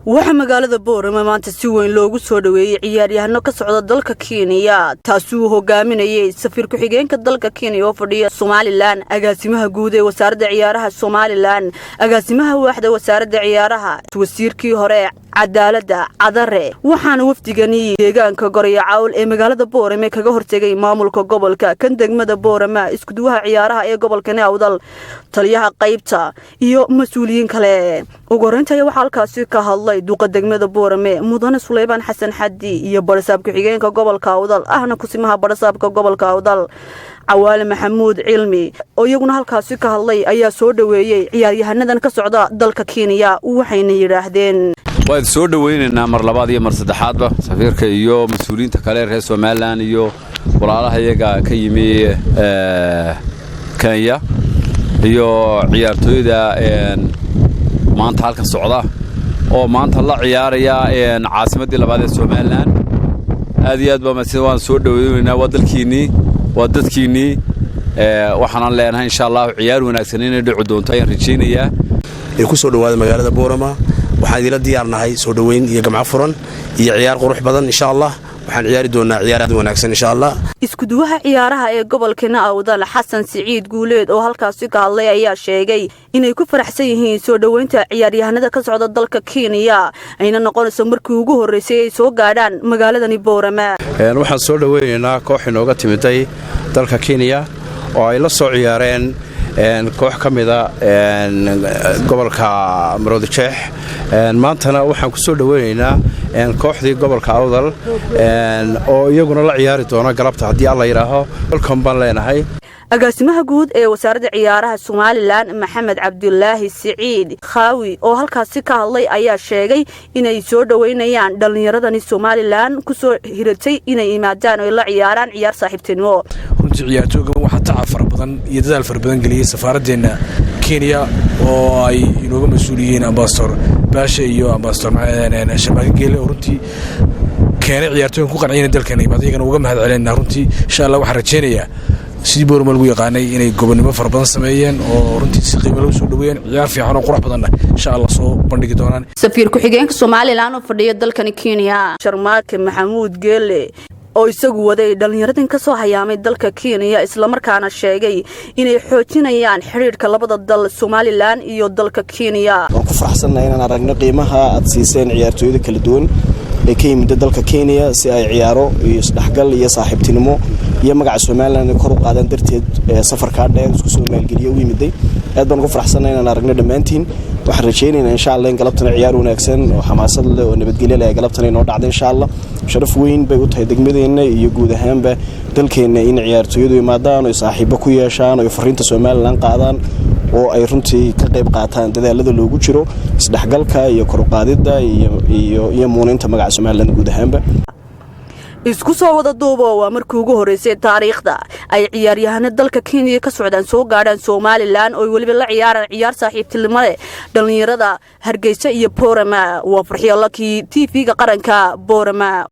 waxa magaalada Boorama maanta si weyn loogu soo dhaweeyay ciyaaryahano ka socda dalka Kenya taasoo hogaaminayay safiir ku xigeenka dalka Kenya oo fadhiya Somaliland agaasimaha guud ee wasaaradda ciyaaraha Somaliland agaasimaha waaxda wasaaradda ciyaaraha wasiirkii hore cadaaladda cadare waxaana wafdigani deegaanka Gorayo Cawl ee magaalada Boorama kaga hortagay maamulka gobolka kan degmada Boorama isku duwaha ciyaaraha ee gobolka Awdal taliyaha qaybta iyo mas'uuliyiin kale ugu horeyntii waxa halkaasi ka hadlay duqa degmada Boorama mudane Suleymaan Xasan Xaddi iyo barasaab ku xigeenka gobolka Awdal ahna kusimaha barasaabka gobolka Awdal Awaale Maxamuud Cilmi oo iyaguna halkaasi ka hadlay ayaa soo dhaweeyay ciyaaryahanadan ka socda dalka Kenya waxayna yiraahdeen waan soo dhaweynaynaa mar labaad iyo mar saddexaadba safiirka iyo mas'uuliyiinta kale reer Somaliland iyo walaalaha iyaga ka yimi Kenya iyo ciyaartooyda maanta halka socda oo maanta la ciyaaraya caasimadii labaad ee Somaliland aad iyo aad baa waan soo dhaweynaynaa wadadkiini waxaan leenahay insha Allah ciyaar wanaagsan inay dhici doonto ayaan rajeynayaa ku soo dhawaada magaalada Boorama waxaan idila diyaarnahay soo dhaweyn iyo gamca furan iyo ciyaar qurux badan insha Allah waxaan ciyaari doonaa ciyaar wanaagsan insha Allah isku duwaha ciyaaraha ee gobolka Awdal Xasan Siciid Guuleed oo halkaasi ka hadlay ayaa sheegay inay ku faraxsan yihiin soo dhaweynta ciyaaryahanada ka socda dalka Kenya ayna noqonayso markii ugu horeysay ay soo gaadhaan magaaladani Boorama waxaan soo dhaweynaynaa koox inooga timiday dalka Kenya oo ay la soo ciyaareen koox kamida gobolka Maroodijeex maantana waxaan ku soo dhaweynaynaa kooxdii gobolka Awdal oo iyaguna la ciyaari doona galabta hadii Allah yiraaho welcome baan leenahay agaasimaha guud ee wasaaradda ciyaaraha Somaliland Maxamed Cabdullaahi Siciid Khaawi oo halkaasi ka hadlay ayaa sheegay inay soo dhaweynayaan dhalinyaradani Somaliland ku soo hiratay inay imaadaan oo la ciyaaraan ciyaar saaxiibtinimo runtii ciyaartooyga waxa tacafar badan iyo dadaal far badan galiyay safaaraddeena Kenya oo ay inooga mas'uuliyiin ambassador Baasha iyo ambassador Shabaag Geele runtii keenay ciyaartooyinka ku qanciyeen dalkan imaadayna uga mahad celinaa runtii insha Allah waxa rajeenayaa sidii Boorama lagu yaqaanay inay gobonimo far badan sameeyeen oo runtii si qiimo leh soo dhaweeyeen ciyaar fiican oo qurux badan insha Allah soo bandhigi doonaan safiir ku xigeenka Somaliland oo fadhiya dalkan Kenya Sharmaake Maxamuud Geele oo isagu waday dhalinyaradin ka soo hayaamay dalka Kenya isla markaana sheegay inay xoojinayaan xiriirka labada dal Somaliland iyo dalka Kenya waan ku faraxsanahay inaan aragno qiimaha aad siiseen ciyaartooyda kala duwan ee ka yimid dalka Kenya si ay ciyaaro iyo isdhaxgal iyo saaxiibtinimo iyo magaca Somaliland kor u qaadan darteed safarka dheer isku soo maalgeliyo u yimiday aad baan ku faraxsanahay inaan aragno dhamaantiin waxaan rajeynaynaa insha Allah in galabtana ciyaar wanaagsan oo xamaasad leh oo nabadgelyo leh galabtana inoo dhacdo insha Allah sharaf weyn bay u tahay degmadeena iyo guud ahaanba dalkeena in ciyaartooydu imaadaan oo saaxiibo ku yeeshaan oo fariinta Somaliland qaadaan oo ay runtii ka qayb qaataan dadaalada loogu jiro isdhaxgalka iyo kor u qaadida iyo muuninta magaca Somaliland guud ahaanba isku soo wada duubo waa markii ugu horeysay taariikhda ay ciyaaryahanada dalka Kenya ka socdaan soo gaadhaan Somaliland oo waliba la ciyaaraan ciyaar saaxiibtinimo leh dhalinyarada Hargeysa iyo Boorama waa farxiyo laki TV-ga qaranka Boorama